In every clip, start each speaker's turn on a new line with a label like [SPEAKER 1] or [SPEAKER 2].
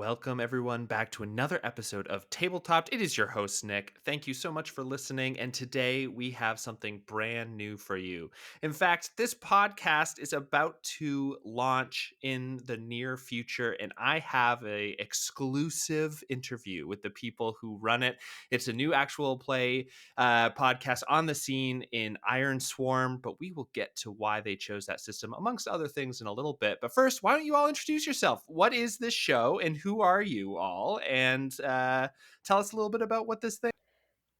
[SPEAKER 1] Welcome, everyone, back to another episode of Tabletopped. It is your host, Nick. Thank you so much for listening. And today we have something brand new for you. In fact, this podcast is about to launch in the near future, and I have an exclusive interview with the people who run it. It's a new actual play podcast on the scene in Ironsworn, but we will get to why they chose that system, amongst other things, in a little bit. But first, why don't you all introduce yourself? What is this show, and who are you all? And tell us a little bit about what this thing.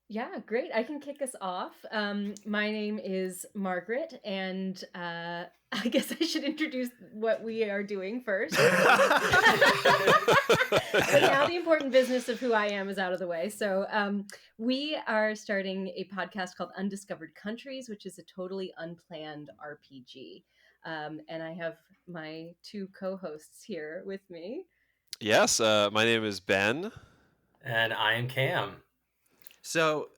[SPEAKER 2] Yeah, great. I can kick us off. My name is Margaret, and I guess I should introduce what we are doing first. But now the important business of who I am is out of the way. So we are starting a podcast called Undiscovered Countries, which is a totally unplanned RPG. And I have my two co-hosts here with me.
[SPEAKER 3] Yes, my name is Ben.
[SPEAKER 4] And I am Cam.
[SPEAKER 1] So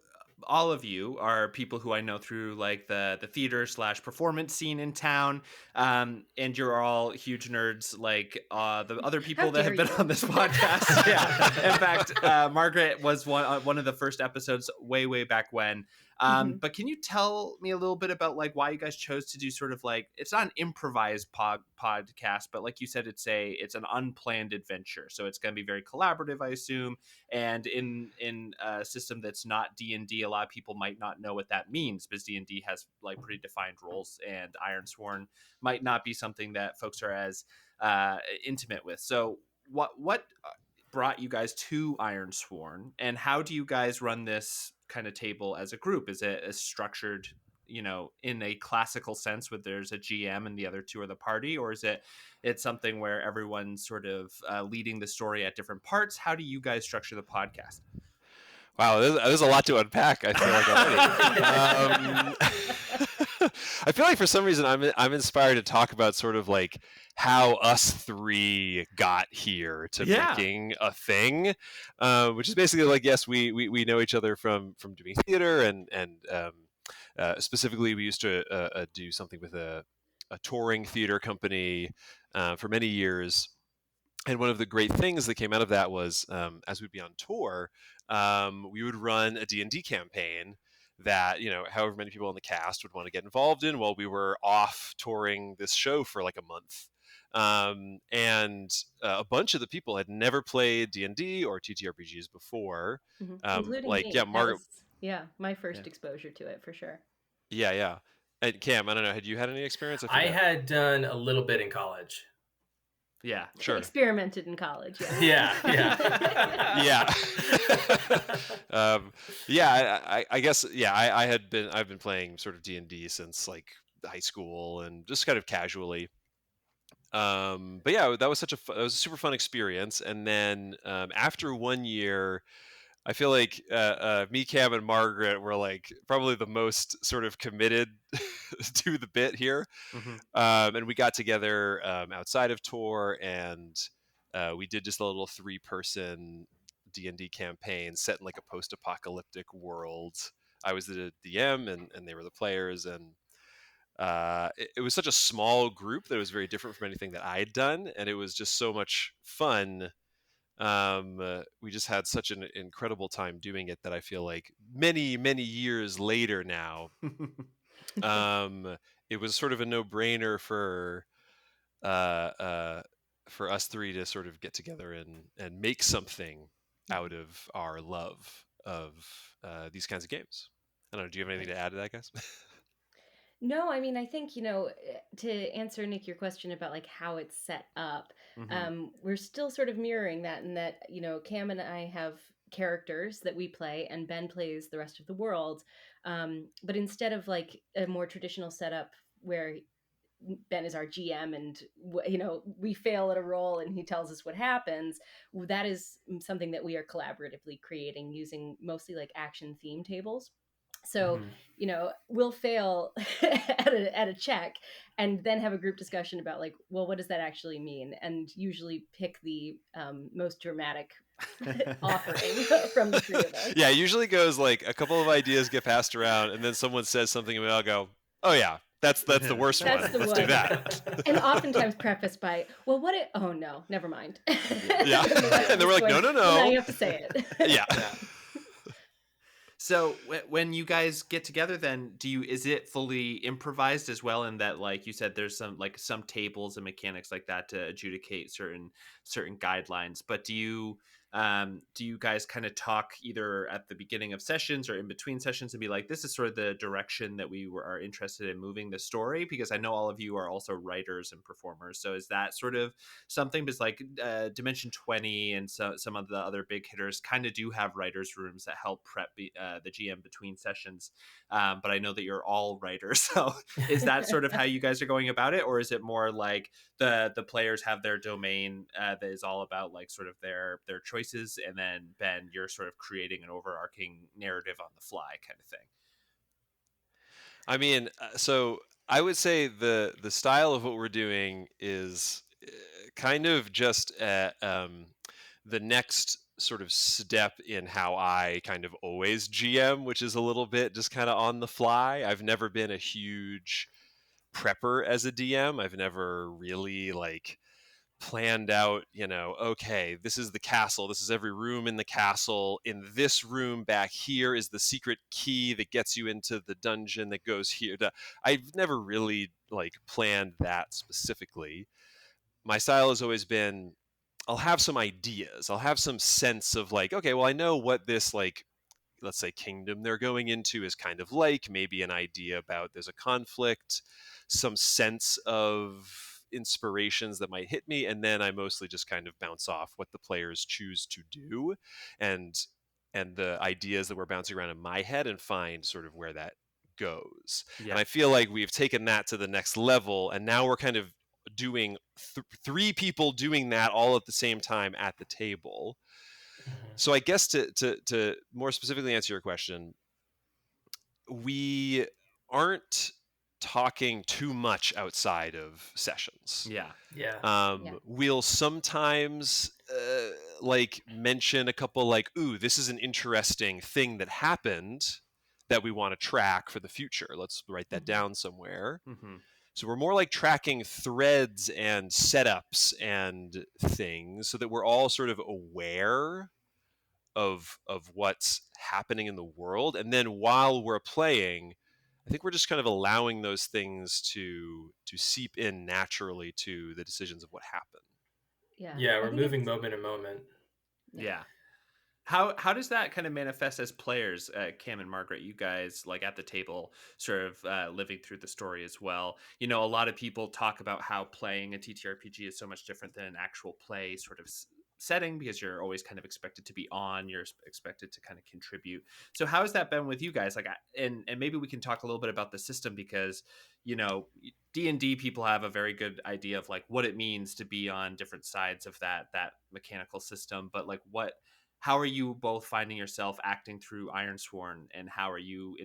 [SPEAKER 1] all of you are people who I know through like the theater / performance scene in town. And you're all huge nerds like the other people that have been on this podcast. Yeah. In fact, Margaret was one of the first episodes way back when. But can you tell me a little bit about like why you guys chose to do sort of like, it's not an improvised podcast, but like you said, it's an unplanned adventure. So it's going to be very collaborative, I assume. And in a system that's not D&D, a lot of people might not know what that means, because D&D has like pretty defined roles, and Ironsworn might not be something that folks are as intimate with. So what brought you guys to Ironsworn, and how do you guys run this kind of table as a group? Is it as structured, in a classical sense, where there's a GM and the other two are the party, or is it's something where everyone's sort of leading the story at different parts? How do you guys structure the podcast?
[SPEAKER 3] Wow, there's a lot to unpack, I feel like already. I feel like for some reason I'm inspired to talk about sort of like how us three got here to making a thing, which is basically like, yes, we know each other from doing theater, and specifically we used to do something with a touring theater company for many years. And one of the great things that came out of that was, as we'd be on tour, we would run a D&D campaign that, however many people in the cast would want to get involved in while we were off touring this show for like a month. And a bunch of the people had never played D&D or TTRPGs before.
[SPEAKER 2] Including
[SPEAKER 3] like,
[SPEAKER 2] me.
[SPEAKER 3] yeah, Margaret.
[SPEAKER 2] My first exposure to it, for sure.
[SPEAKER 3] Yeah. And Cam, I don't know, had you had any experience?
[SPEAKER 4] I had done a little bit in college.
[SPEAKER 1] Yeah,
[SPEAKER 3] sure.
[SPEAKER 2] Experimented in college. Yeah.
[SPEAKER 3] I guess I've been playing sort of D&D since like high school, and just kind of casually. But yeah, that was a super fun experience. And then after 1 year, I feel like me, Cam, and Margaret were like probably the most sort of committed to the bit here. And we got together outside of tour, and we did just a little 3-person D&D campaign set in like a post-apocalyptic world. I was the DM, and they were the players, and it was such a small group that it was very different from anything that I had done, and it was just so much fun. We just had such an incredible time doing it that I feel like many years later now, it was sort of a no-brainer for us three to sort of get together and make something out of our love of these kinds of games. I don't know. Do you have anything to add to that, guys?
[SPEAKER 2] No, I mean, I think, to answer, Nick, your question about like how it's set up, we're still sort of mirroring that, in that, Cam and I have characters that we play, and Ben plays the rest of the world. But instead of like a more traditional setup where Ben is our GM and, we fail at a role and he tells us what happens, that is something that we are collaboratively creating using mostly like action theme tables. So, we'll fail at a check, and then have a group discussion about like, well, what does that actually mean? And usually pick the most dramatic offering from the three of us.
[SPEAKER 3] Yeah, it usually goes like a couple of ideas get passed around, and then someone says something, and we all go, oh yeah, That's the worst
[SPEAKER 2] That's
[SPEAKER 3] one.
[SPEAKER 2] the
[SPEAKER 3] Let's do
[SPEAKER 2] one.
[SPEAKER 3] that.
[SPEAKER 2] And oftentimes prefaced by, well, what it, oh no, never mind.
[SPEAKER 3] Yeah. And then we're like, no.
[SPEAKER 2] Well, now you have to say it.
[SPEAKER 3] Yeah.
[SPEAKER 1] So when you guys get together, then is it fully improvised as well? In that, like you said, there's some tables and mechanics like that to adjudicate certain guidelines. But do you guys kind of talk either at the beginning of sessions or in between sessions and be like, this is sort of the direction that are interested in moving the story? Because I know all of you are also writers and performers. So is that sort of something? Because like Dimension 20 and some of the other big hitters kind of do have writers' rooms that help prep the GM between sessions. But I know that you're all writers. So is that sort of how you guys are going about it? Or is it more like the players have their domain that is all about like sort of their choices, and then Ben, you're sort of creating an overarching narrative on the fly kind of thing?
[SPEAKER 3] I mean, so I would say the style of what we're doing is kind of just the next sort of step in how I kind of always GM, which is a little bit just kind of on the fly. I've never been a huge prepper as a DM. I've never really like planned out, okay, this is the castle, this is every room in the castle, in this room back here is the secret key that gets you into the dungeon that goes here. I've never really like planned that specifically. My style has always been, I'll have some ideas, I'll have some sense of like, okay, well, I know what this like, let's say kingdom they're going into is kind of like, maybe an idea about there's a conflict, some sense of inspirations that might hit me, and then I mostly just kind of bounce off what the players choose to do and the ideas that we're bouncing around in my head and find sort of where that goes.
[SPEAKER 1] Yeah.
[SPEAKER 3] And I feel like we've taken that to the next level, and now we're kind of doing three people doing that all at the same time at the table. So I guess to more specifically answer your question, we aren't talking too much outside of sessions.
[SPEAKER 4] Yeah.
[SPEAKER 3] We'll sometimes like mention a couple like, ooh, this is an interesting thing that happened that we want to track for the future. Let's write that down somewhere.
[SPEAKER 1] Mm-hmm.
[SPEAKER 3] So we're more like tracking threads and setups and things so that we're all sort of aware of what's happening in the world. And then while we're playing, I think we're just kind of allowing those things to seep in naturally to the decisions of what happened.
[SPEAKER 4] Yeah, we're moving moment to moment.
[SPEAKER 1] Yeah. How does that kind of manifest as players, Cam and Margaret? You guys like at the table, sort of living through the story as well. A lot of people talk about how playing a TTRPG is so much different than an actual play sort of setting, because you're always kind of expected to be on, you're expected to kind of contribute. So how has that been with you guys? Like, and maybe we can talk a little bit about the system, because D&D people have a very good idea of like what it means to be on different sides of that mechanical system, but like how are you both finding yourself acting through Ironsworn, and how are you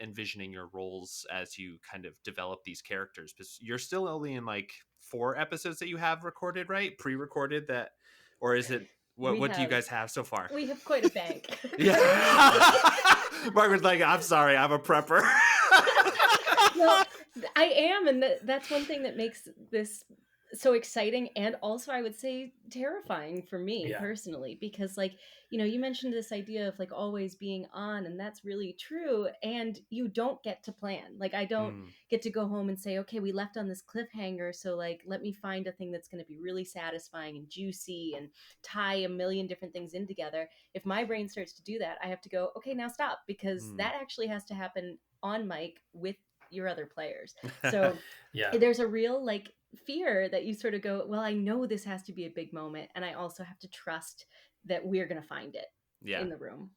[SPEAKER 1] envisioning your roles as you kind of develop these characters? Because you're still only in like 4 episodes that you have recorded, right? Pre-recorded that, or is it what do you guys have so far?
[SPEAKER 2] We have quite a bank.
[SPEAKER 1] Yeah. Margaret's like, I'm sorry, I'm a prepper.
[SPEAKER 2] Well, I am, and that's one thing that makes this so exciting, and also I would say terrifying for me personally, because like you mentioned this idea of like always being on, and that's really true, and you don't get to plan. Like I don't get to go home and say, okay, we left on this cliffhanger, so like let me find a thing that's going to be really satisfying and juicy and tie a million different things in together. If my brain starts to do that, I have to go, okay, now stop, because that actually has to happen on mic with your other players. So there's a real like fear that you sort of go, well, I know this has to be a big moment, and I also have to trust that we're gonna find it in the room.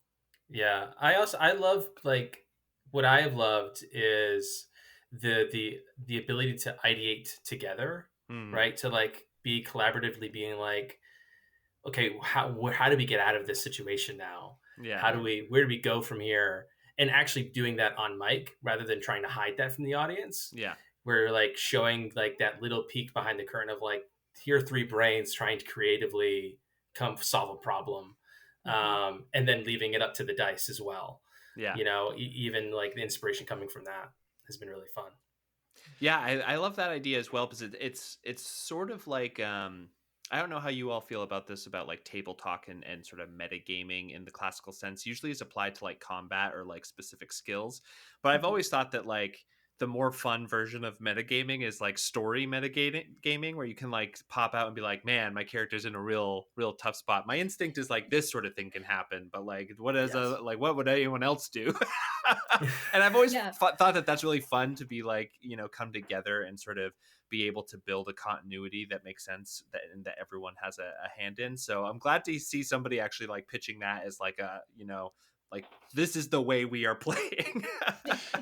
[SPEAKER 4] I love, like, what I have loved is the ability to ideate together, right? To like be collaboratively being like, okay, how do we get out of this situation now? Where do we go from here? And actually doing that on mic rather than trying to hide that from the audience. We're like showing like that little peek behind the curtain of like, here are 3 brains trying to creatively come solve a problem, and then leaving it up to the dice as well. Even like the inspiration coming from that has been really fun.
[SPEAKER 1] Yeah, I love that idea as well, because it's sort of like I don't know how you all feel about this, about like table talk and sort of metagaming in the classical sense. Usually is applied to like combat or like specific skills. But I've always thought that like the more fun version of metagaming is like story metagaming, where you can like pop out and be like, man, my character's in a real tough spot. My instinct is like this sort of thing can happen, but like what is what would anyone else do? And I've always thought that that's really fun to be like, come together and sort of be able to build a continuity that makes sense, and that everyone has a hand in. So I'm glad to see somebody actually like pitching that as like a, like this is the way we are playing.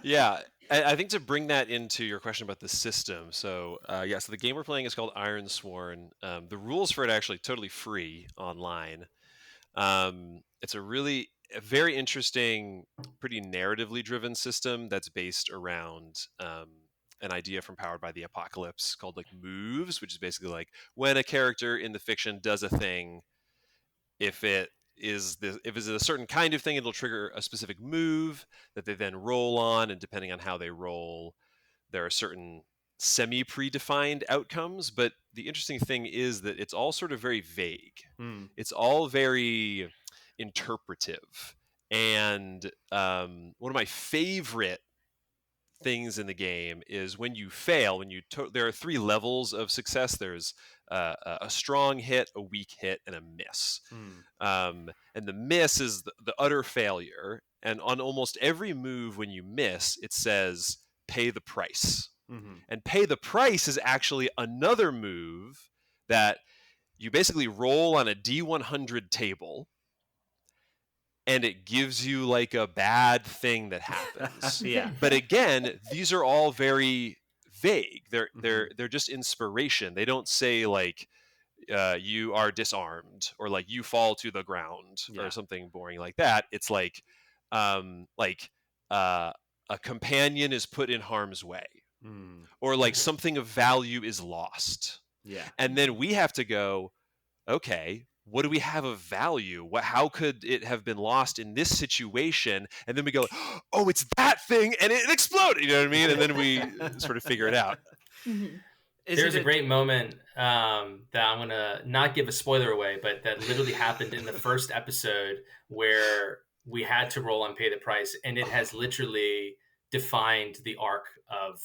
[SPEAKER 3] Yeah, I think to bring that into your question about the system. So so the game we're playing is called Ironsworn. The rules for it are actually totally free online. It's a very interesting, pretty narratively driven system that's based around an idea from Powered by the Apocalypse called like moves, which is basically like when a character in the fiction does a thing, if it's a certain kind of thing, it'll trigger a specific move that they then roll on, and depending on how they roll, there are certain semi-predefined outcomes. But the interesting thing is that it's all sort of very vague. It's all very interpretive. And one of my favorite things in the game is when you fail, there are 3 levels of success. There's a strong hit, a weak hit, and a miss. And the miss is the utter failure. And on almost every move, when you miss, it says pay the price. And pay the price is actually another move that you basically roll on a D100 table, and it gives you like a bad thing that happens.
[SPEAKER 1] Yeah.
[SPEAKER 3] But again, these are all very vague. They're just inspiration. They don't say like you are disarmed, or like you fall to the ground, or something boring like that. It's like a companion is put in harm's way, or like something of value is lost.
[SPEAKER 1] Yeah.
[SPEAKER 3] And then we have to go, okay, what do we have of value? How could it have been lost in this situation? And then we go, oh, it's that thing, and it exploded. You know what I mean? And then we sort of figure it out.
[SPEAKER 4] There's a great moment that I'm going to not give a spoiler away, but that literally happened in the first episode where we had to roll on pay the price, and it has literally defined the arc of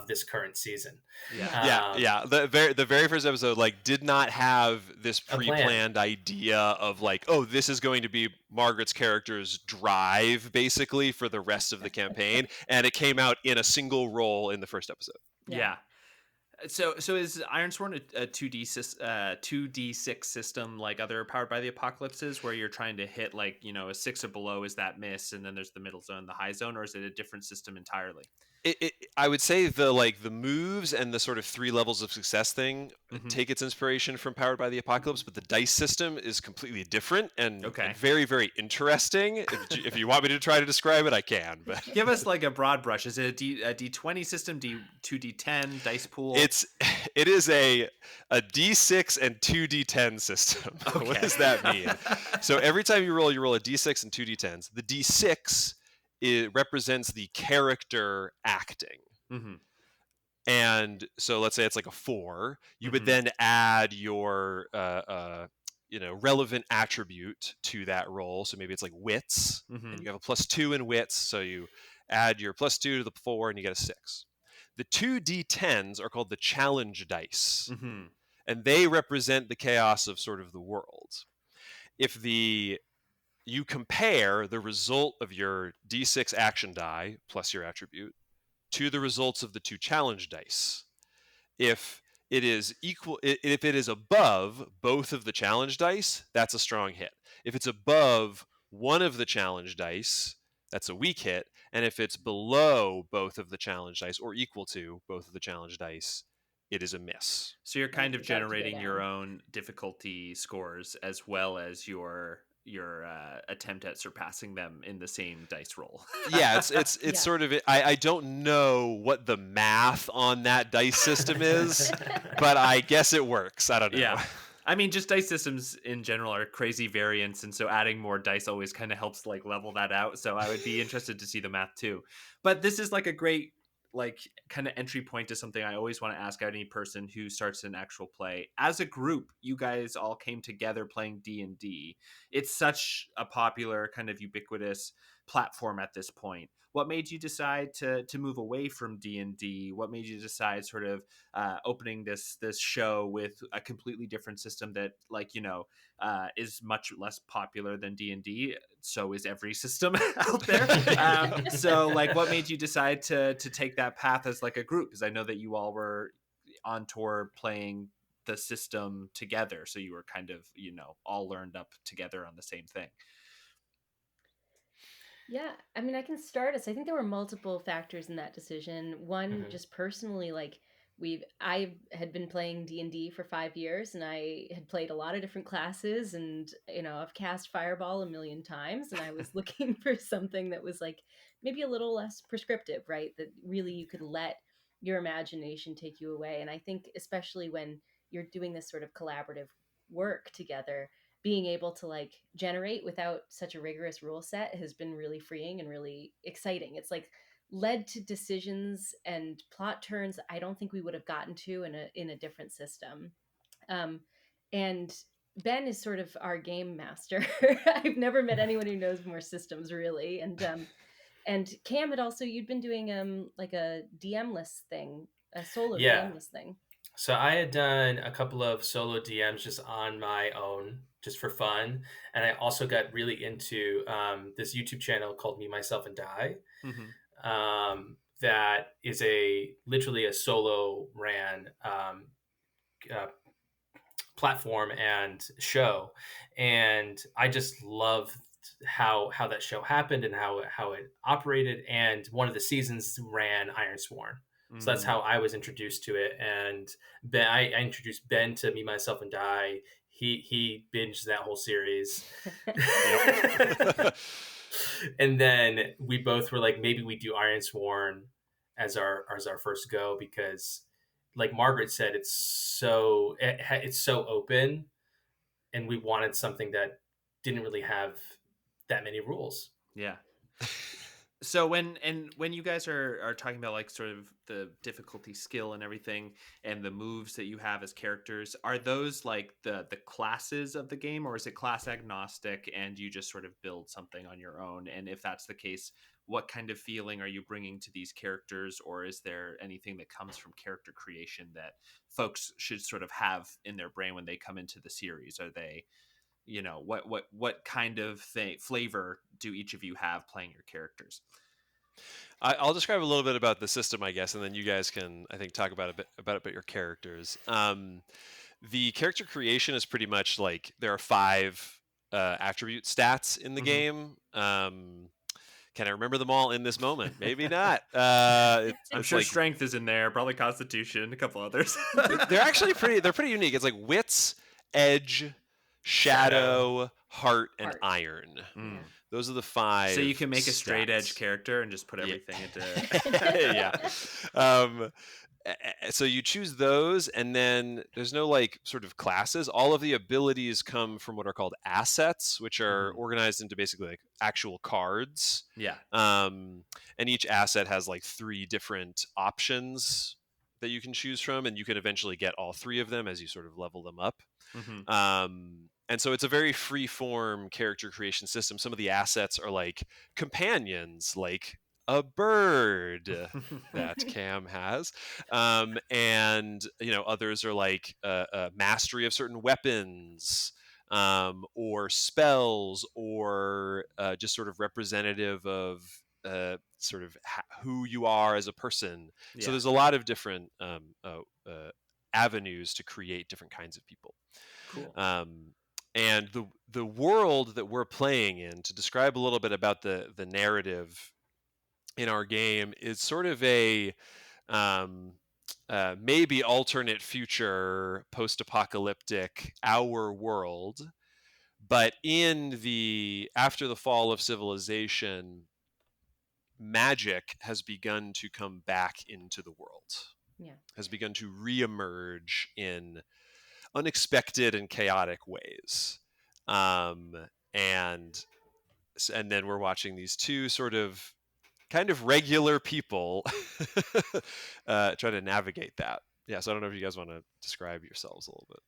[SPEAKER 4] this current season.
[SPEAKER 3] The very first episode like did not have this pre-planned idea of like, oh, this is going to be Margaret's character's drive basically for the rest of the campaign, and it came out in a single roll in the first episode.
[SPEAKER 1] Yeah. So is Ironsworn a 2d6 system like other Powered by the Apocalypses, where you're trying to hit like, a 6 or below is that miss, and then there's the middle zone, the high zone, or is it a different system entirely?
[SPEAKER 3] I would say the moves and the sort of 3 levels of success thing take its inspiration from Powered by the Apocalypse, but the dice system is completely different and very, very interesting. If you want me to try to describe it, I can. But
[SPEAKER 1] give us like a broad brush. Is it a D20 system, 2D10 dice pool?
[SPEAKER 3] It is a D6 and 2D10 system. Okay. What does that mean? So every time you roll a D6 and 2D10s. The D6 it represents the character acting. And so let's say it's like a 4. You would then add your relevant attribute to that roll. So maybe it's like wits, and you have a +2 in wits. So you add your +2 to the 4 and you get a 6. The 2d10s are called the challenge dice, and they represent the chaos of sort of the world. If you compare the result of your D6 action die plus your attribute to the results of the 2 challenge dice. If it is above both of the challenge dice, that's a strong hit. If it's above one of the challenge dice, that's a weak hit. And if it's below both of the challenge dice or equal to both of the challenge dice, it is a miss.
[SPEAKER 1] So you're kind of generating your own difficulty scores as well as your attempt at surpassing them in the same dice roll.
[SPEAKER 3] Yeah, it's sort of I don't know what the math on that dice system is, but I guess it works. I don't know.
[SPEAKER 1] Yeah. I mean, just dice systems in general are crazy variants, and so adding more dice always kind of helps like level that out. So I would be interested to see the math too. But this is like a great like kind of entry point to something I always want to ask any person who starts an actual play. As a group, you guys all came together playing D&D. It's such a popular, kind of ubiquitous platform at this point. What made you decide to move away from D&D? What made you decide sort of opening this show with a completely different system that, like, is much less popular than D&D? So is every system out there. So like, what made you decide to take that path as like a group? Because I know that you all were on tour playing the system together, so you were kind of all learned up together on the same thing.
[SPEAKER 2] Yeah, I mean, I can start us. I think there were multiple factors in that decision. One, just personally, like I had been playing D&D for 5 years, and I had played a lot of different classes, and I've cast Fireball a million times, and I was looking for something that was like maybe a little less prescriptive, right? That really you could let your imagination take you away. And I think especially when you're doing this sort of collaborative work together, being able to like generate without such a rigorous rule set has been really freeing and really exciting. It's like led to decisions and plot turns I don't think we would have gotten to in a different system. And Ben is sort of our game master. I've never met anyone who knows more systems really. And Cam had also, you'd been doing like a DM-less thing, a solo DM-less thing.
[SPEAKER 4] So I had done a couple of solo DMs just on my own, just for fun. And I also got really into this YouTube channel called Me, Myself, and Die. That is literally a solo ran platform and show. And I just love how that show happened and how it operated. And one of the seasons ran Ironsworn. So that's how I was introduced to it. And Ben, I introduced Ben to Me, Myself, and Die. He binged that whole series. And then we both were like, maybe we do Ironsworn as our first go, because like Margaret said, it's so open, and we wanted something that didn't really have that many rules.
[SPEAKER 1] Yeah. So when you guys are talking about like sort of the difficulty skill and everything and the moves that you have as characters, are those like the classes of the game, or is it class agnostic and you just sort of build something on your own? And if that's the case, what kind of feeling are you bringing to these characters, or is there anything that comes from character creation that folks should sort of have in their brain when they come into the series? Are they, what kind of flavor do each of you have playing your characters?
[SPEAKER 3] I'll describe a little bit about the system, I guess, and then you guys can, I think, talk about your characters. The character creation is pretty much like there are 5 attribute stats in the game. Can I remember them all in this moment? Maybe not.
[SPEAKER 1] I'm sure like, strength is in there, probably constitution, a couple others.
[SPEAKER 3] They're actually pretty unique. It's like wits, edge, shadow, heart, and iron. Those are the 5.
[SPEAKER 1] So you can make
[SPEAKER 3] a
[SPEAKER 1] straight edge character and just put everything into
[SPEAKER 3] yeah. So you choose those, and then there's no like sort of classes. All of the abilities come from what are called assets, which are organized into basically like actual cards.
[SPEAKER 1] Yeah.
[SPEAKER 3] And each asset has like 3 different options that you can choose from, and you can eventually get all 3 of them as you sort of level them up. And so it's a very free form character creation system. Some of the assets are like companions, like a bird that Cam has. And, others are like a mastery of certain weapons, or spells, or just sort of representative of sort of who you are as a person. Yeah. So there's a lot of different avenues to create different kinds of people.
[SPEAKER 1] Cool.
[SPEAKER 3] And the world that we're playing in, to describe a little bit about the narrative in our game, is sort of a maybe alternate future, post-apocalyptic our world, but after the fall of civilization, magic has begun to come back into the world.
[SPEAKER 2] Yeah.
[SPEAKER 3] Has begun to reemerge in unexpected and chaotic ways. And then we're watching these 2 sort of kind of regular people try to navigate that. Yeah, so I don't know if you guys want to describe yourselves a little bit.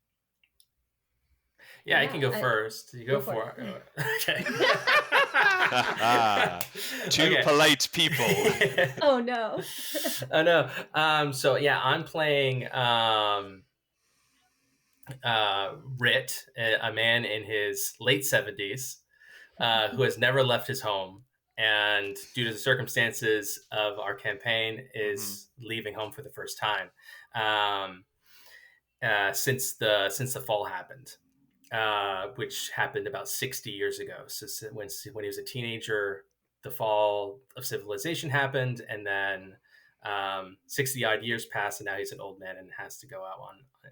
[SPEAKER 4] Yeah, I can go first. You go for it. Okay.
[SPEAKER 3] Two polite people.
[SPEAKER 2] Oh no.
[SPEAKER 4] Oh no. So yeah, I'm playing Rit, a man in his late 70s, who has never left his home, and due to the circumstances of our campaign, is leaving home for the first time since the fall happened. Which happened about 60 years ago. So when he was a teenager, the fall of civilization happened, and then 60 odd years passed, and now he's an old man and has to go out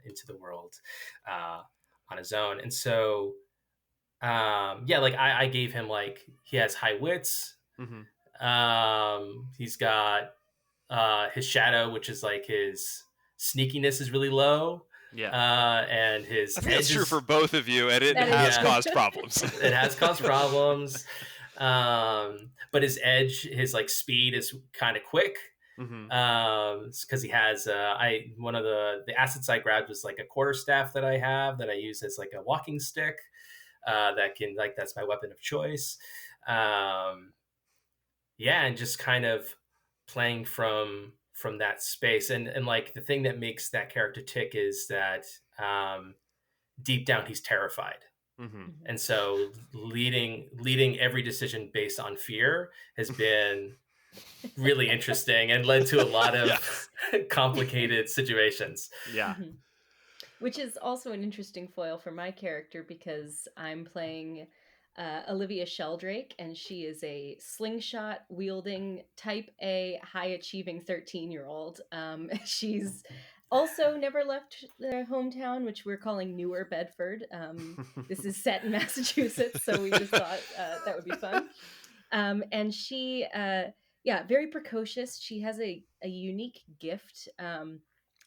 [SPEAKER 4] into the world on his own. And so, like I gave him, like, he has high wits. He's got his shadow, which is like his sneakiness is really low.
[SPEAKER 1] Yeah.
[SPEAKER 4] And his
[SPEAKER 3] I think that's true for both of you, and it has caused problems.
[SPEAKER 4] It has caused problems. But his edge, his like speed is kind of quick. Because he has one of the assets I grabbed was like a quarterstaff that I have that I use as like a walking stick. That can, like, that's my weapon of choice. And just kind of playing from that space, and like the thing that makes that character tick is that deep down he's terrified. And so leading every decision based on fear has been really interesting and led to a lot of complicated situations.
[SPEAKER 2] Which is also an interesting foil for my character, because I'm playing Olivia Sheldrake, and she is a slingshot wielding type A high achieving 13-year-old. She's also never left their hometown, which we're calling Newer Bedford. This is set in Massachusetts, so we just thought that would be fun. And she, very precocious. She has a unique gift,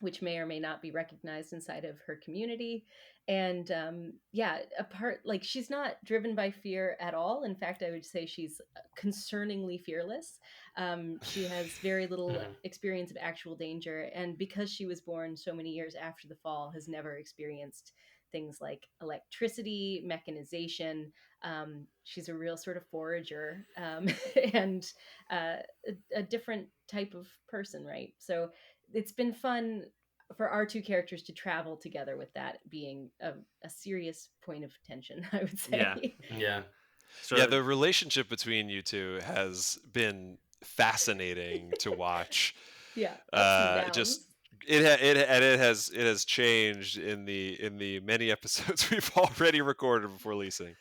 [SPEAKER 2] which may or may not be recognized inside of her community. And like, she's not driven by fear at all. In fact, I would say she's concerningly fearless. She has very little experience of actual danger. And because she was born so many years after the fall, has never experienced things like electricity, mechanization. She's a real sort of forager, and a different type of person, right? So it's been fun for our two characters to travel together, with that being a serious point of tension, I would say.
[SPEAKER 3] The relationship between you two has been fascinating to watch. Just it has changed in the many episodes we've already recorded before releasing.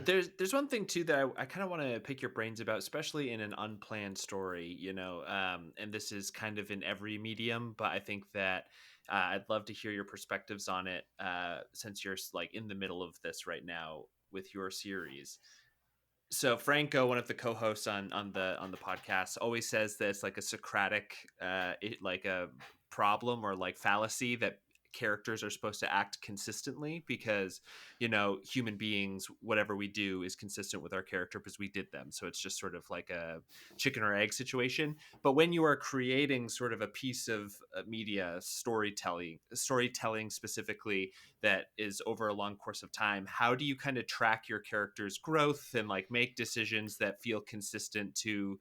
[SPEAKER 1] There's one thing too that I kind of want to pick your brains about, especially in an unplanned story, and this is kind of in every medium, but I think that I'd love to hear your perspectives on it, since you're like in the middle of this right now with your series. So Franco, one of the co-hosts on the podcast, always says that it's like a Socratic like a problem or like fallacy that characters are supposed to act consistently, because human beings, whatever we do is consistent with our character because we did them, so it's just sort of like a chicken or egg situation. But when you are creating sort of a piece of media, storytelling specifically, that is over a long course of time, how do you kind of track your character's growth and like make decisions that feel consistent to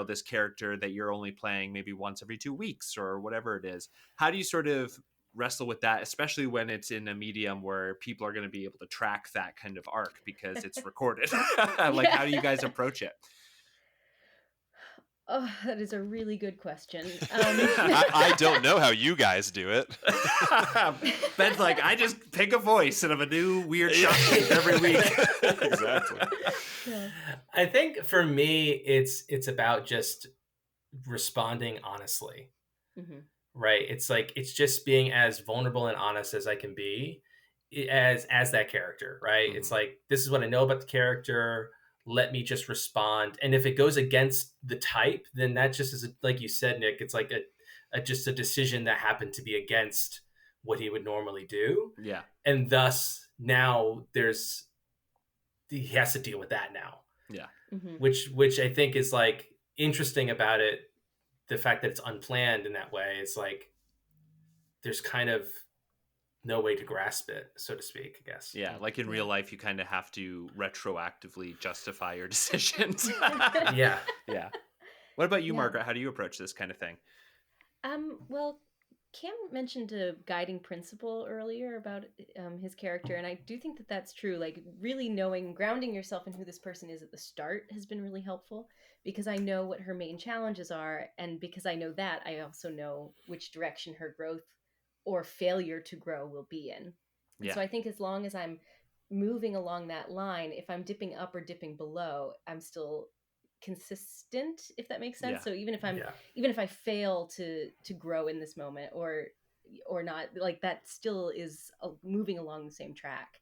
[SPEAKER 1] this character that you're only playing maybe once every 2 weeks or whatever it is? How do you sort of wrestle with that, especially when it's in a medium where people are going to be able to track that kind of arc because it's recorded? Like, how do you guys approach it?
[SPEAKER 2] Oh, that is a really good question.
[SPEAKER 3] I don't know how you guys do it.
[SPEAKER 1] Ben's like, I just pick a voice and have a new weird shot every week.
[SPEAKER 3] Exactly.
[SPEAKER 2] Yeah.
[SPEAKER 4] I think for me, it's about just responding honestly. Right. It's like, it's just being as vulnerable and honest as I can be as that character. Right. It's like, this is what I know about the character. Let me just respond. And if it goes against the type, then that just is, like you said, Nick, it's like just a decision that happened to be against what he would normally do.
[SPEAKER 1] Yeah.
[SPEAKER 4] And thus now he has to deal with that now.
[SPEAKER 1] Yeah.
[SPEAKER 4] Which I think is like, interesting about it, the fact that it's unplanned in that way, it's like there's kind of no way to grasp it, so to speak, I guess.
[SPEAKER 1] Yeah, like in real life, you kind of have to retroactively justify your decisions.
[SPEAKER 4] Yeah.
[SPEAKER 1] Yeah. What about you,
[SPEAKER 2] Yeah.
[SPEAKER 1] Margaret? How do you approach this kind of thing?
[SPEAKER 2] Well, Cam mentioned a guiding principle earlier about his character, and I do think that that's true. Like, really grounding yourself in who this person is at the start has been really helpful, because I know what her main challenges are, and because I know that, I also know which direction her growth or failure to grow will be in.
[SPEAKER 1] Yeah.
[SPEAKER 2] So I think as long as I'm moving along that line, if I'm dipping up or dipping below, I'm still consistent, if that makes sense.
[SPEAKER 1] Yeah.
[SPEAKER 2] So even if I fail to grow in this moment or not, like, that still is moving along the same track.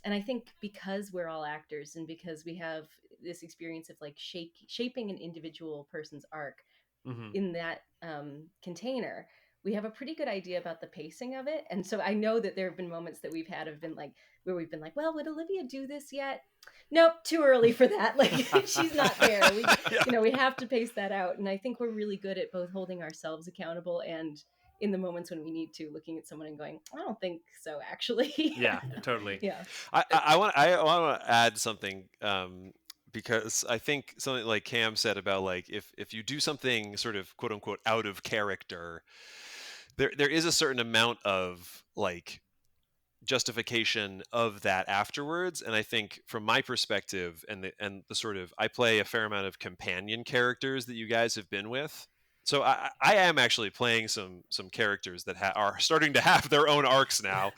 [SPEAKER 2] And I think because we're all actors and because we have this experience of like shaping an individual person's arc in that container, we have a pretty good idea about the pacing of it. And so I know that there have been moments that we've had where we've been like, well, would Olivia do this yet? Nope, too early for that. Like, she's not there. We have to pace that out. And I think we're really good at both holding ourselves accountable and, in the moments when we need to, looking at someone and going, I don't think so, actually.
[SPEAKER 1] Yeah, totally.
[SPEAKER 2] Yeah.
[SPEAKER 3] I want to add something, because I think something like Cam said about, like, if you do something sort of quote unquote out of character, there is a certain amount of like justification of that afterwards. And I think from my perspective, and the sort of, I play a fair amount of companion characters that you guys have been with. So I am actually playing some characters that are starting to have their own arcs now.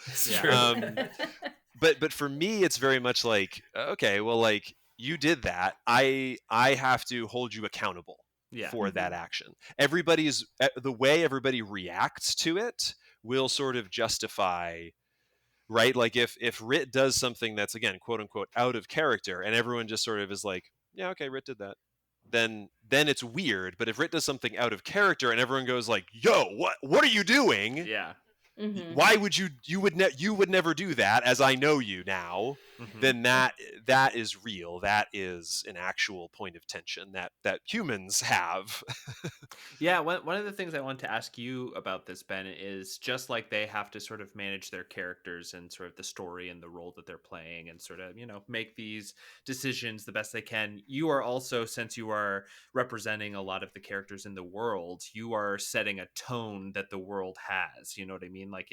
[SPEAKER 3] But for me, it's very much like, okay, well, like, you did that. I have to hold you accountable for that action. The way everybody reacts to it will sort of justify, right? Like if Rit does something that's, again, quote unquote out of character, and everyone just sort of is like, yeah, okay, Rit did that, then it's weird. But if Rit does something out of character and everyone goes like, yo, what are you doing?
[SPEAKER 1] Yeah.
[SPEAKER 3] Why would you would never do that, as I know you now, then that is real. That is an actual point of tension that humans have.
[SPEAKER 1] Yeah, one of the things I want to ask you about this, Ben, is just like they have to sort of manage their characters and sort of the story and the role that they're playing and sort of, make these decisions the best they can. You are also, since you are representing a lot of the characters in the world, you are setting a tone that the world has. You know what I mean? Like,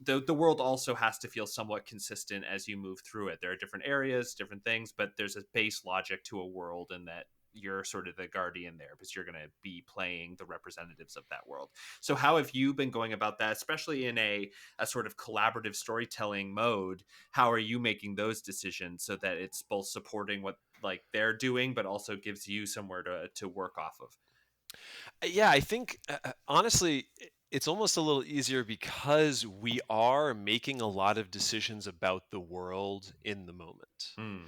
[SPEAKER 1] the world also has to feel somewhat consistent as you move through it. There are different areas, different things, but there's a base logic to a world, and that you're sort of the guardian there because you're going to be playing the representatives of that world. So how have you been going about that, especially in a sort of collaborative storytelling mode? How are you making those decisions so that it's both supporting what like they're doing, but also gives you somewhere to work off of?
[SPEAKER 3] Yeah, I think honestly, it's almost a little easier because we are making a lot of decisions about the world in the moment.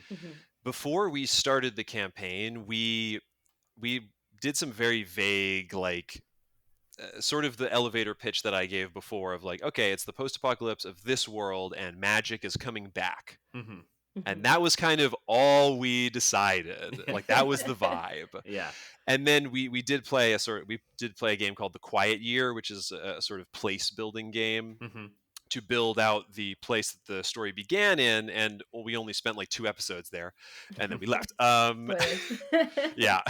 [SPEAKER 3] Before we started the campaign, we did some very vague, like, sort of the elevator pitch that I gave before of like, okay, it's the post-apocalypse of this world and magic is coming back. And that was kind of all we decided. Like, that was the vibe.
[SPEAKER 1] Yeah.
[SPEAKER 3] And then we did play a game called The Quiet Year, which is a sort of place building game to build out the place that the story began in. And we only spent like 2 episodes there, and then we left. Yeah.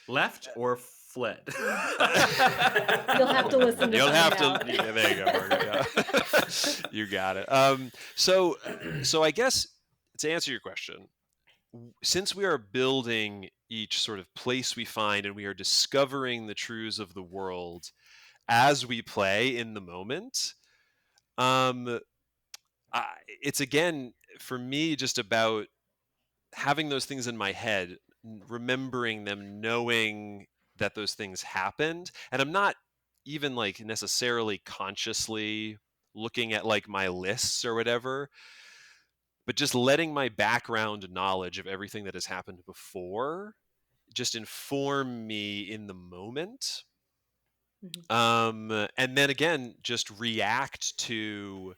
[SPEAKER 1] Left or fled?
[SPEAKER 2] You'll have to listen to.
[SPEAKER 3] You'll have to. Yeah, there you go, Margaret. Yeah. You got it. So I guess to answer your question, since we are building each sort of place we find and we are discovering the truths of the world as we play in the moment, it's, again, for me, just about having those things in my head, remembering them, knowing that those things happened. And I'm not even like necessarily consciously looking at like my lists or whatever, but just letting my background knowledge of everything that has happened before just inform me in the moment. And then again, just react to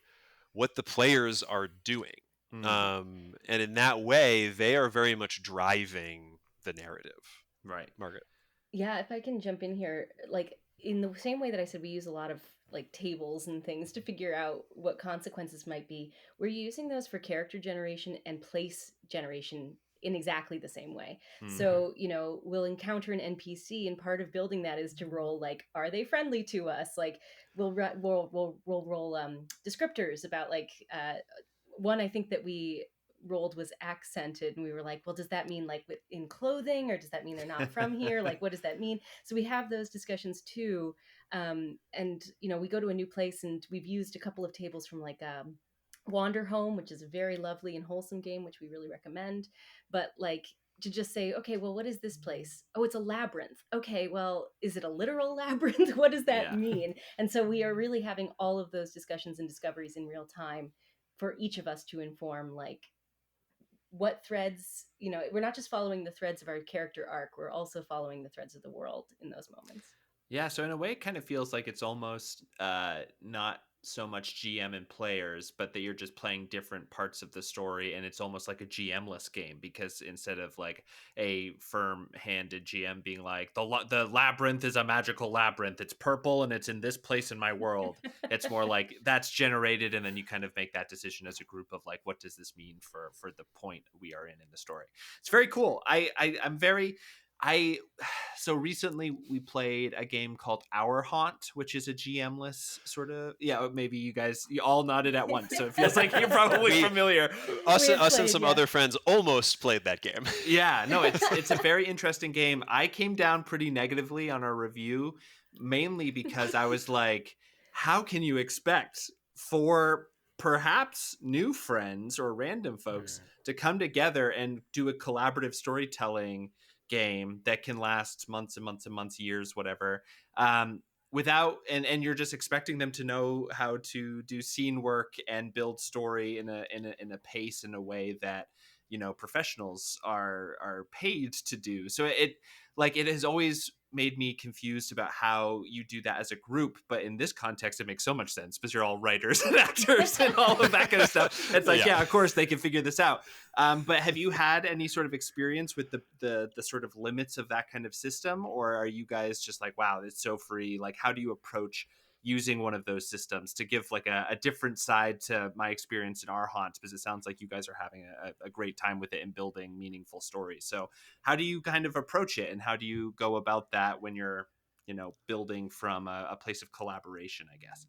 [SPEAKER 3] what the players are doing. And in that way, they are very much driving the narrative.
[SPEAKER 1] Right.
[SPEAKER 3] Margaret.
[SPEAKER 2] Yeah, if I can jump in here, like in the same way that I said we use a lot of like tables and things to figure out what consequences might be, we're using those for character generation and place generation in exactly the same way.
[SPEAKER 1] Mm-hmm.
[SPEAKER 2] So, we'll encounter an NPC, and part of building that is to roll like, are they friendly to us? Like, we'll roll descriptors about like one I think that we rolled was accented, and we were like, well, does that mean like in clothing, or does that mean they're not from here? Like, what does that mean? So we have those discussions too. And we go to a new place, and we've used a couple of tables from like Wander Home, which is a very lovely and wholesome game, which we really recommend. But like, to just say, okay, well, what is this place? Oh, it's a labyrinth. Okay, well, is it a literal labyrinth? What does that mean? And so we are really having all of those discussions and discoveries in real time for each of us to inform like what threads, we're not just following the threads of our character arc, we're also following the threads of the world in those moments.
[SPEAKER 1] Yeah, so in a way it kind of feels like it's almost not so much GM and players, but that you're just playing different parts of the story, and it's almost like a GM-less game, because instead of like a firm-handed GM being like, the labyrinth is a magical labyrinth, it's purple and it's in this place in my world, it's more like that's generated, and then you kind of make that decision as a group of like, what does this mean for the point we are in the story. It's very cool. So recently we played a game called Our Haunt, which is a GM-less sort of, maybe you all nodded at once, so it feels like you're probably familiar.
[SPEAKER 3] Us and some other friends almost played that game.
[SPEAKER 1] Yeah, no, it's a very interesting game. I came down pretty negatively on our review, mainly because I was like, how can you expect for perhaps new friends or random folks to come together and do a collaborative storytelling game that can last months and months and months, years, whatever, without and you're just expecting them to know how to do scene work and build story in a pace, in a way that professionals are paid to do. So it has always made me confused about how you do that as a group, but in this context it makes so much sense, because you're all writers and actors and all of that kind of stuff. It's like, yeah, of course they can figure this out. But have you had any sort of experience with the sort of limits of that kind of system, or are you guys just like, wow, it's so free? Like, how do you approach using one of those systems to give like a different side to my experience in Our Haunt, because it sounds like you guys are having a great time with it and building meaningful stories. So how do you kind of approach it, and how do you go about that when you're building from a place of collaboration, I guess?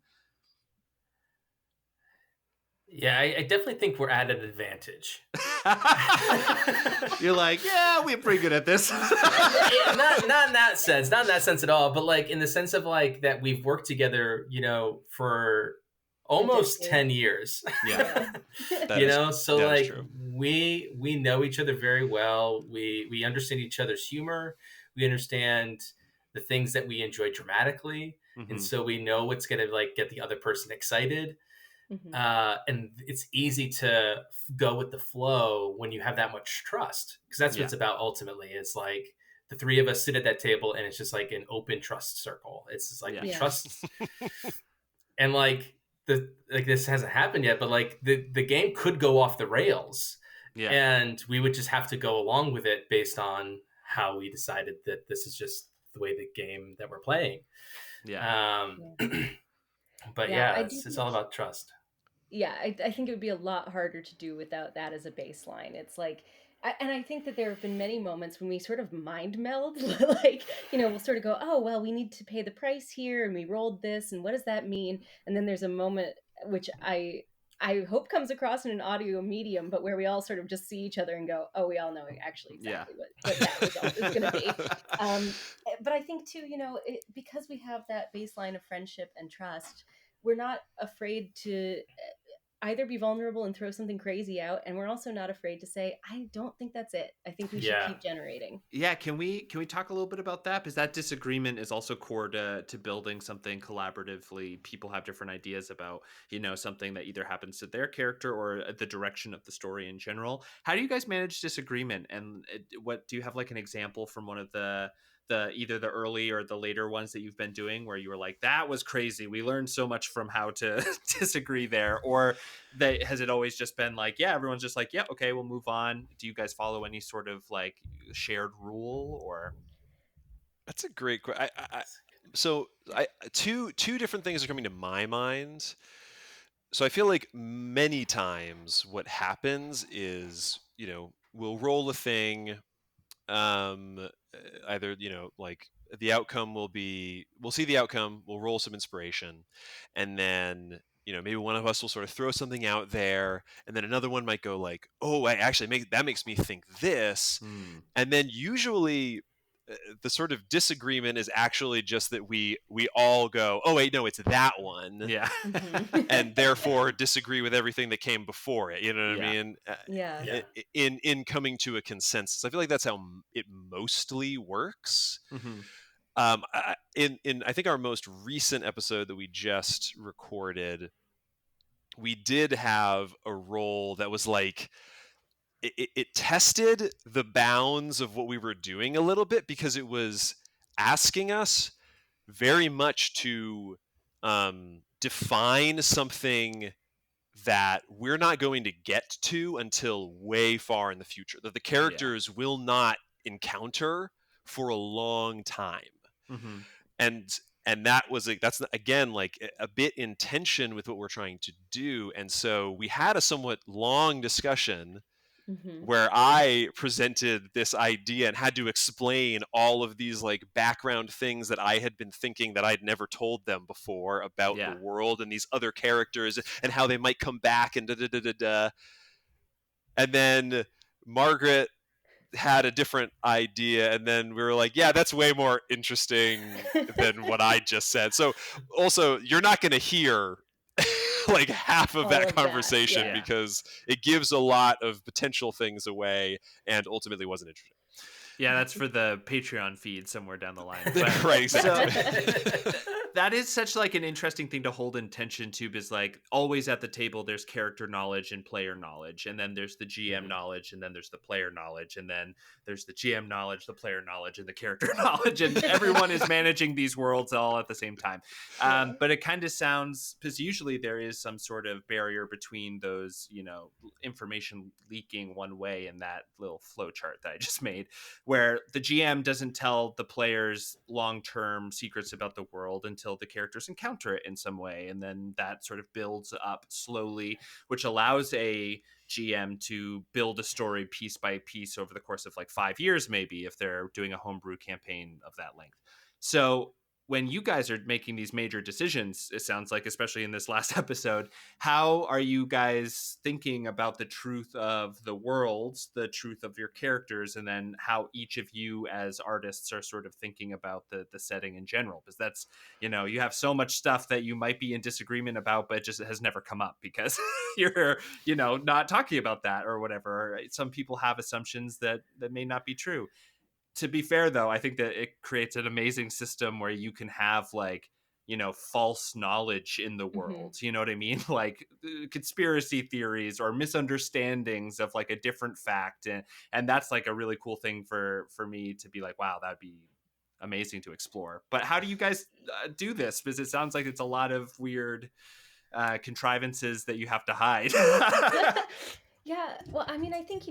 [SPEAKER 4] Yeah, I definitely think we're at an advantage.
[SPEAKER 1] You're like, yeah, we're pretty good at this.
[SPEAKER 4] not in that sense at all, but like in the sense of like that we've worked together, for almost 10 years.
[SPEAKER 1] Yeah.
[SPEAKER 4] So like we know each other very well. We understand each other's humor. We understand the things that we enjoy dramatically. Mm-hmm. And so we know what's going to like get the other person excited. Mm-hmm. And it's easy to go with the flow when you have that much trust, because that's what it's about ultimately. It's like the three of us sit at that table, and it's just like an open trust circle. It's just like we trust, and like this hasn't happened yet, but like the game could go off the rails, and we would just have to go along with it based on how we decided that this is just the way the game that we're playing. But it's all about trust.
[SPEAKER 2] Yeah, I think it would be a lot harder to do without that as a baseline. It's like, and I think that there have been many moments when we sort of mind meld, like, we'll sort of go, oh, well, we need to pay the price here, and we rolled this, and what does that mean? And then there's a moment which I hope comes across in an audio medium, but where we all sort of just see each other and go, oh, we all know actually exactly what that result is going to be. But I think too, because we have that baseline of friendship and trust, we're not afraid to either be vulnerable and throw something crazy out, and we're also not afraid to say, I don't think that's it. I think we should keep generating.
[SPEAKER 1] Yeah, can we talk a little bit about that? Because that disagreement is also core to building something collaboratively. People have different ideas about, something that either happens to their character or the direction of the story in general. How do you guys manage disagreement? And what do you have like an example from one of the either the early or the later ones that you've been doing where you were like, that was crazy, we learned so much from how to disagree there? Or has it always just been like, yeah, everyone's just like, yeah, okay, we'll move on? Do you guys follow any sort of like shared rule? Or
[SPEAKER 3] That's a great question. So two different things are coming to my mind. So I feel like many times what happens is, we'll roll a thing, either, like the outcome will be, we'll see the outcome, we'll roll some inspiration, and then, maybe one of us will sort of throw something out there, and then another one might go like, oh, that makes me think this. And then usually the sort of disagreement is actually just that we all go, oh wait, no, it's that one,
[SPEAKER 1] yeah.
[SPEAKER 3] and therefore disagree with everything that came before it. You know what I
[SPEAKER 1] Yeah.
[SPEAKER 3] mean?
[SPEAKER 2] Yeah.
[SPEAKER 3] In coming to a consensus, I feel like that's how it mostly works. I think our most recent episode that we just recorded, we did have a role that was like, it tested the bounds of what we were doing a little bit, because it was asking us very much to define something that we're not going to get to until way far in the future, that the characters will not encounter for a long time. And that was that's again like a bit in tension with what we're trying to do. And so we had a somewhat long discussion where I presented this idea and had to explain all of these like background things that I had been thinking that I'd never told them before about the world and these other characters and how they might come back and da-da-da-da-da. And then Margaret had a different idea, and then we were like, yeah, that's way more interesting than what I just said. So also, you're not going to hear like half of that conversation because it gives a lot of potential things away and ultimately wasn't interesting.
[SPEAKER 1] Yeah, that's for the Patreon feed somewhere down the line.
[SPEAKER 3] But, right, exactly.
[SPEAKER 1] So, that is such like an interesting thing to hold in tension too, because like always at the table there's character knowledge and player knowledge, and then there's the GM knowledge, and then there's the player knowledge, and then there's the GM knowledge, the player knowledge, and the character knowledge, and everyone is managing these worlds all at the same time. But it kind of sounds, because usually there is some sort of barrier between those, information leaking one way in that little flow chart that I just made, where the GM doesn't tell the players long-term secrets about the world until the characters encounter it in some way. And then that sort of builds up slowly, which allows a GM to build a story piece by piece over the course of like 5 years, maybe, if they're doing a homebrew campaign of that length. So when you guys are making these major decisions, it sounds like, especially in this last episode, how are you guys thinking about the truth of the worlds, the truth of your characters, and then how each of you as artists are sort of thinking about the setting in general? Because that's, you have so much stuff that you might be in disagreement about, but it just has never come up because you're, not talking about that or whatever. Some people have assumptions that may not be true. To be fair, though, I think that it creates an amazing system where you can have like, false knowledge in the world. You know what I mean? Like conspiracy theories or misunderstandings of like a different fact. And that's like a really cool thing for me to be like, wow, that'd be amazing to explore. But how do you guys do this? Because it sounds like it's a lot of weird contrivances that you have to hide.
[SPEAKER 2] Yeah, well, I mean, I think,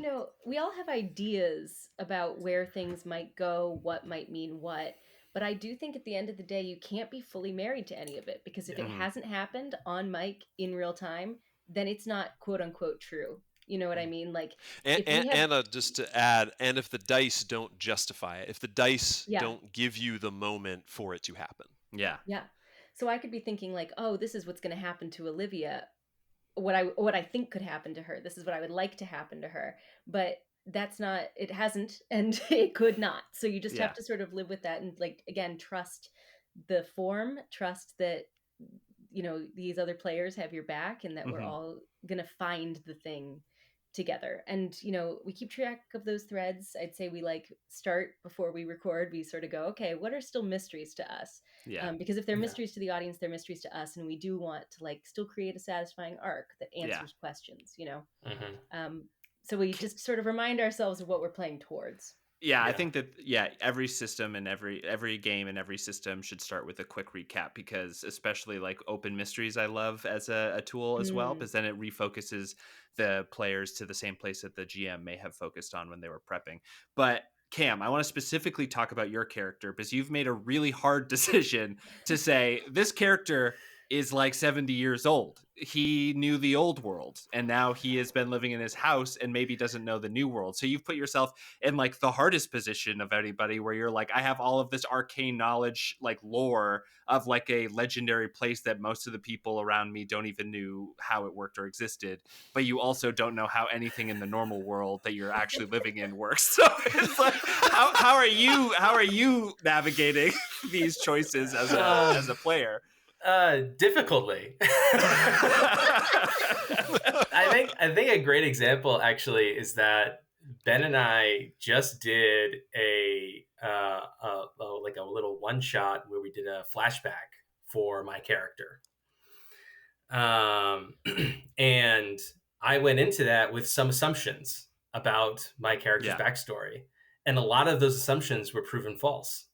[SPEAKER 2] we all have ideas about where things might go, what might mean what, but I do think at the end of the day, you can't be fully married to any of it, because if it hasn't happened on mic in real time, then it's not quote unquote true. You know what I mean? Like,
[SPEAKER 3] Anna, just to add, and if the dice don't justify it, if the dice don't give you the moment for it to happen.
[SPEAKER 1] Yeah.
[SPEAKER 2] So I could be thinking like, oh, this is what's going to happen to Olivia. What I think could happen to her. This is what I would like to happen to her. But that's not, it hasn't, and it could not. So you just have to sort of live with that and like, again, trust the form, trust that, these other players have your back and that we're all going to find the thing together. And, we keep track of those threads. I'd say we like start before we record, we sort of go, okay, what are still mysteries to us? Because if they're mysteries to the audience, they're mysteries to us. And we do want to like still create a satisfying arc that answers questions, So we just sort of remind ourselves of what we're playing towards.
[SPEAKER 1] Yeah, I think that every system and every game and every system should start with a quick recap, because especially like open mysteries I love as a tool as well, because then it refocuses the players to the same place that the GM may have focused on when they were prepping. But Cam, I want to specifically talk about your character, because you've made a really hard decision to say this character is like 70 years old. He knew the old world, and now he has been living in his house and maybe doesn't know the new world. So you've put yourself in like the hardest position of anybody, where you're like, I have all of this arcane knowledge, like lore of like a legendary place that most of the people around me don't even knew how it worked or existed. But you also don't know how anything in the normal world that you're actually living in works. So it's like, how are you navigating these choices as a player?
[SPEAKER 4] Difficultly. I think a great example actually is that Ben and I just did a little one shot where we did a flashback for my character, and I went into that with some assumptions about my character's backstory, and a lot of those assumptions were proven false.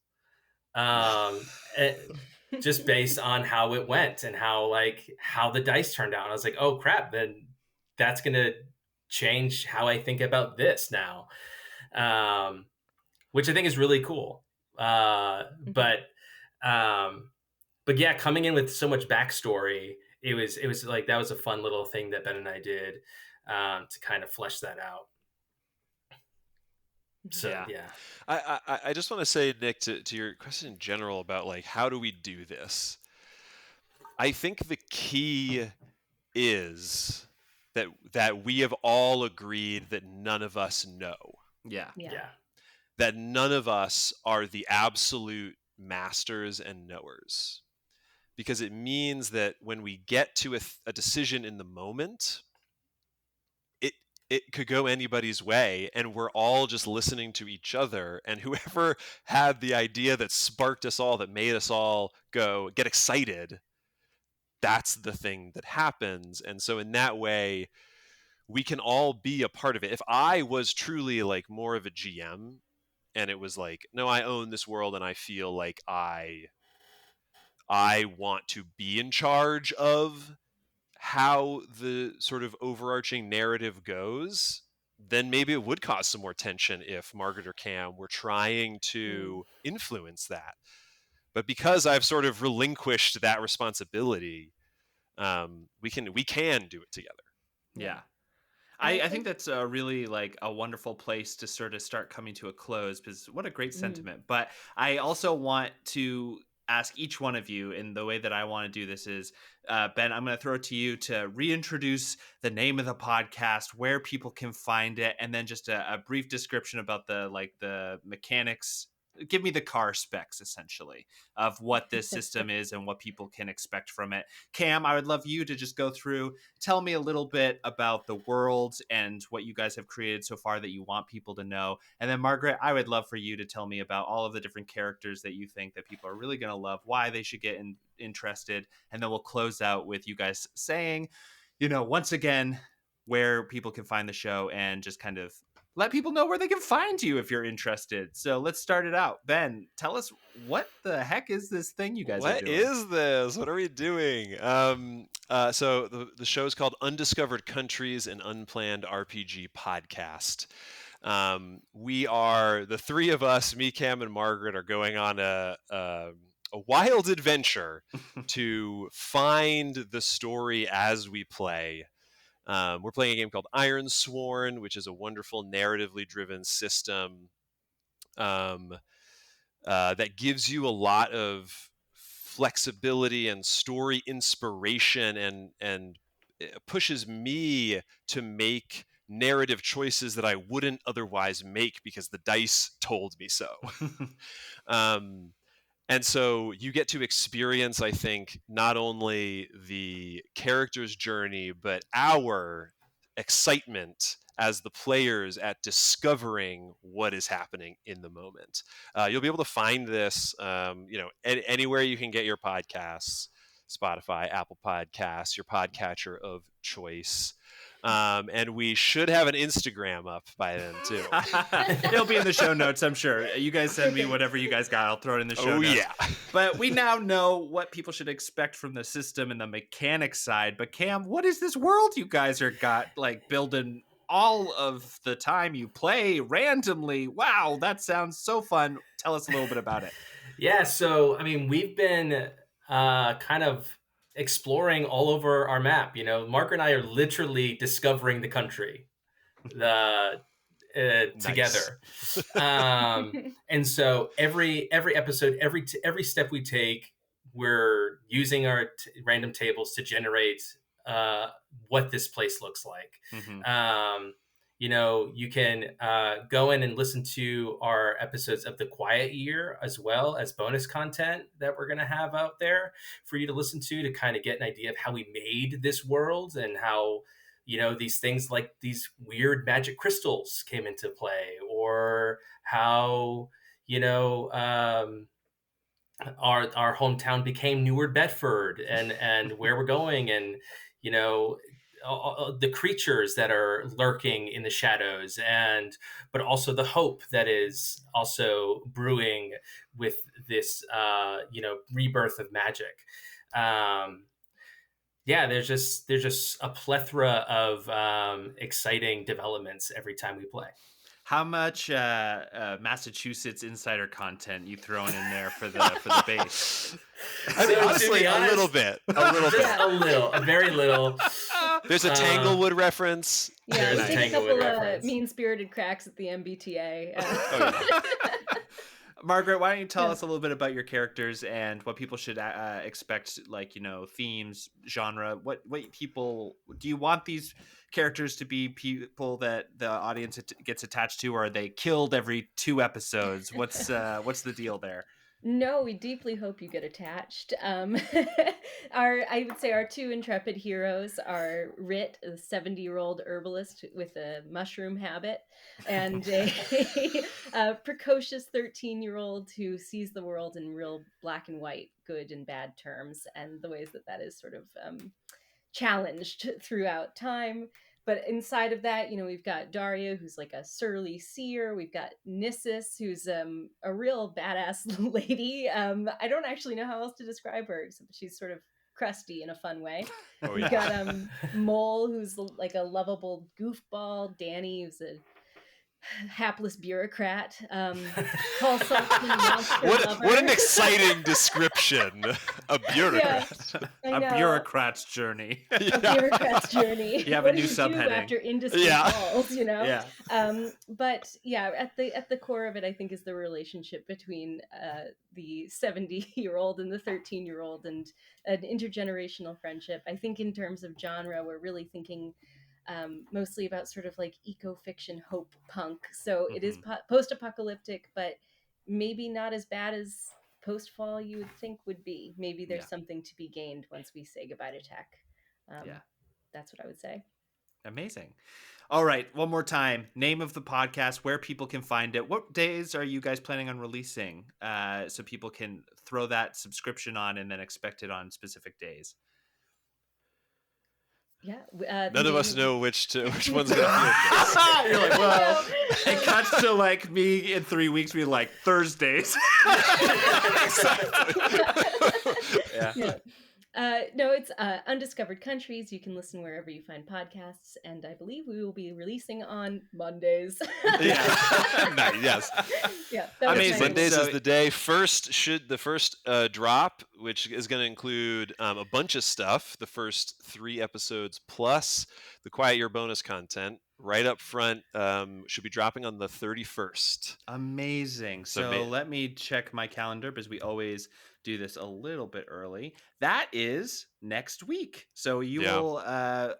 [SPEAKER 4] Just based on how it went and how the dice turned out. And I was like, oh crap, then that's gonna change how I think about this now, which I think is really cool. But yeah, coming in with so much backstory, it was like, that was a fun little thing that Ben and I did to kind of flesh that out. So yeah.
[SPEAKER 3] I just want to say, Nick, to your question in general about like, how do we do this? I think the key is that we have all agreed that none of us know.
[SPEAKER 1] Yeah.
[SPEAKER 3] That none of us are the absolute masters and knowers. Because it means that when we get to a decision in the moment, it could go anybody's way, and we're all just listening to each other, and whoever had the idea that sparked us all, that made us all get excited, that's the thing that happens. And so in that way, we can all be a part of it. If I was truly like more of a GM, and it was like, no, I own this world and I feel like I want to be in charge of how the sort of overarching narrative goes, then maybe it would cause some more tension if Margaret or Cam were trying to influence that. But because I've sort of relinquished that responsibility, we can do it together.
[SPEAKER 1] Yeah. I think that's a really like a wonderful place to sort of start coming to a close, because what a great sentiment. But I also want to ask each one of you, in the way that I want to do this is, Ben, I'm going to throw it to you to reintroduce the name of the podcast, where people can find it, and then just a brief description about the mechanics. Give me the car specs, essentially, of what this system is and what people can expect from it. Cam, I would love you to just go through, tell me a little bit about the world and what you guys have created so far that you want people to know. And then Margaret, I would love for you to tell me about all of the different characters that you think that people are really going to love, why they should get interested. And then we'll close out with you guys saying, once again, where people can find the show, and just kind of let people know where they can find you if you're interested. So let's start it out. Ben, tell us, what the heck is this thing you guys are doing?
[SPEAKER 3] What is this? What are we doing? So the show is called Undiscovered Countries, an Unplanned RPG Podcast. We are, the three of us, me, Cam, and Margaret, are going on a wild adventure to find the story as we play. We're playing a game called Ironsworn, which is a wonderful narratively driven system that gives you a lot of flexibility and story inspiration, and it pushes me to make narrative choices that I wouldn't otherwise make because the dice told me so. And so you get to experience, I think, not only the character's journey, but our excitement as the players at discovering what is happening in the moment. You'll be able to find this, anywhere you can get your podcasts, Spotify, Apple Podcasts, your podcatcher of choice. And we should have an Instagram up by then too.
[SPEAKER 1] It'll be in the show notes, I'm sure. You guys send me whatever you guys got. I'll throw it in the show notes.
[SPEAKER 3] Yeah.
[SPEAKER 1] But we now know what people should expect from the system and the mechanics side. But Cam, what is this world you guys are got like building all of the time you play randomly? Wow, that sounds so fun. Tell us a little bit about it.
[SPEAKER 4] Yeah, so I mean, we've been kind of exploring all over our map. You know, Mark and I are literally discovering the country together. And so every episode, every step we take, we're using our random tables to generate what this place looks like.
[SPEAKER 1] Mm-hmm.
[SPEAKER 4] You know, you can go in and listen to our episodes of The Quiet Year, as well as bonus content that we're going to have out there for you to listen to kind of get an idea of how we made this world and how, you know, these things like these weird magic crystals came into play, or how, you know, our hometown became Newark Bedford, and where we're going, and, you know, the creatures that are lurking in the shadows, but also the hope that is also brewing with this you know, rebirth of magic. Yeah, there's just a plethora of exciting developments every time we play.
[SPEAKER 1] How much Massachusetts insider content you throwing in there for the base?
[SPEAKER 3] I mean, honestly, a little bit.
[SPEAKER 4] A very little.
[SPEAKER 3] There's a Tanglewood reference.
[SPEAKER 2] Yeah,
[SPEAKER 4] There's
[SPEAKER 2] a couple of mean-spirited cracks at the MBTA.
[SPEAKER 1] Margaret, why don't you tell us a little bit about your characters and what people should expect, like, you know, themes, genre. What people do you want these characters to be? People that the audience gets attached to, or are they killed every 2 episodes? What's the deal there?
[SPEAKER 2] No, we deeply hope you get attached. I would say our 2 intrepid heroes are Rit, a 70-year-old herbalist with a mushroom habit, and a precocious 13-year-old who sees the world in real black and white, good and bad terms, and the ways that is sort of challenged throughout time. But inside of that, you know, we've got Daria, who's like a surly seer. We've got Nissus, who's a real badass lady. I don't actually know how else to describe her, except she's sort of crusty in a fun way. We've got Mole, who's like a lovable goofball. Danny, who's a hapless bureaucrat. Paul Saltzman,
[SPEAKER 3] what an exciting description. A bureaucrat.
[SPEAKER 1] A bureaucrat's journey.
[SPEAKER 2] A bureaucrat's journey.
[SPEAKER 1] You have a new subheading
[SPEAKER 2] after industry calls, you know.
[SPEAKER 1] Yeah.
[SPEAKER 2] But yeah, at the core of it, I think, is the relationship between the 70-year-old and the 13-year-old, and an intergenerational friendship. I think in terms of genre, we're really thinking mostly about sort of like eco-fiction hope punk. So it is post-apocalyptic, but maybe not as bad as post-fall you would think would be. Maybe there's something to be gained once we say goodbye to tech. That's what I would say.
[SPEAKER 1] Amazing. All right, one more time. Name of the podcast, where people can find it. What days are you guys planning on releasing, so people can throw that subscription on and then expect it on specific days?
[SPEAKER 2] Yeah,
[SPEAKER 3] none of us know which one's gonna be.
[SPEAKER 1] You're like, well, it cuts to like me in 3 weeks being like Thursdays.
[SPEAKER 2] Yeah. No, it's Undiscovered Countries. You can listen wherever you find podcasts, and I believe we will be releasing on Mondays.
[SPEAKER 3] Yeah, nice, yes.
[SPEAKER 2] Yeah,
[SPEAKER 3] amazing. Mondays is the day. The first drop, which is going to include a bunch of stuff. The first 3 episodes plus the Quiet Year bonus content. Right up front, should be dropping on the 31st.
[SPEAKER 1] Amazing. So let me check my calendar, because we always do this a little bit early. That is next week. So you will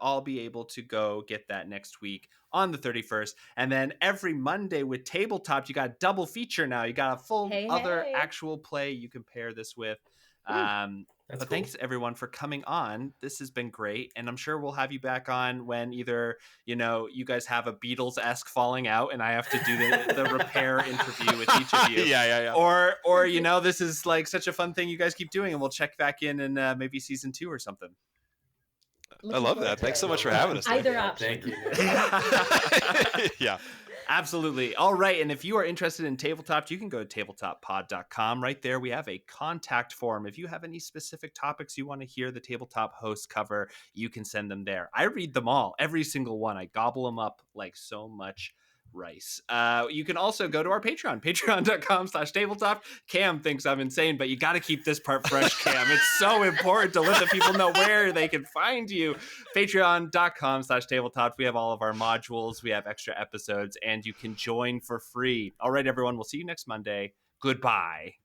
[SPEAKER 1] all be able to go get that next week on the 31st. And then every Monday with Tabletopped, you got a double feature now. You got a full other actual play you can pair this with. But cool. Thanks everyone for coming on. This has been great, and I'm sure we'll have you back on when either, you know, you guys have a Beatles-esque falling out and I have to do the repair interview with each of you.
[SPEAKER 3] Yeah.
[SPEAKER 1] Or you know, this is like such a fun thing you guys keep doing, and we'll check back in maybe season 2 or something.
[SPEAKER 3] I love that. Thanks so much for having us.
[SPEAKER 2] Either
[SPEAKER 3] Nick.
[SPEAKER 2] option.
[SPEAKER 4] Thank you.
[SPEAKER 3] Yeah.
[SPEAKER 1] Absolutely. All right. And if you are interested in Tabletop, you can go to tabletopppod.com. Right there, we have a contact form. If you have any specific topics you want to hear the Tabletop hosts cover, you can send them there. I read them all, every single one. I gobble them up like so much rice. You can also go to our Patreon, patreon.com/tabletop. Cam thinks I'm insane, but you got to keep this part fresh, Cam. It's so important to let the people know where they can find you. Patreon.com/tabletop. We have all of our modules. We have extra episodes, and you can join for free. All right, everyone. We'll see you next Monday. Goodbye.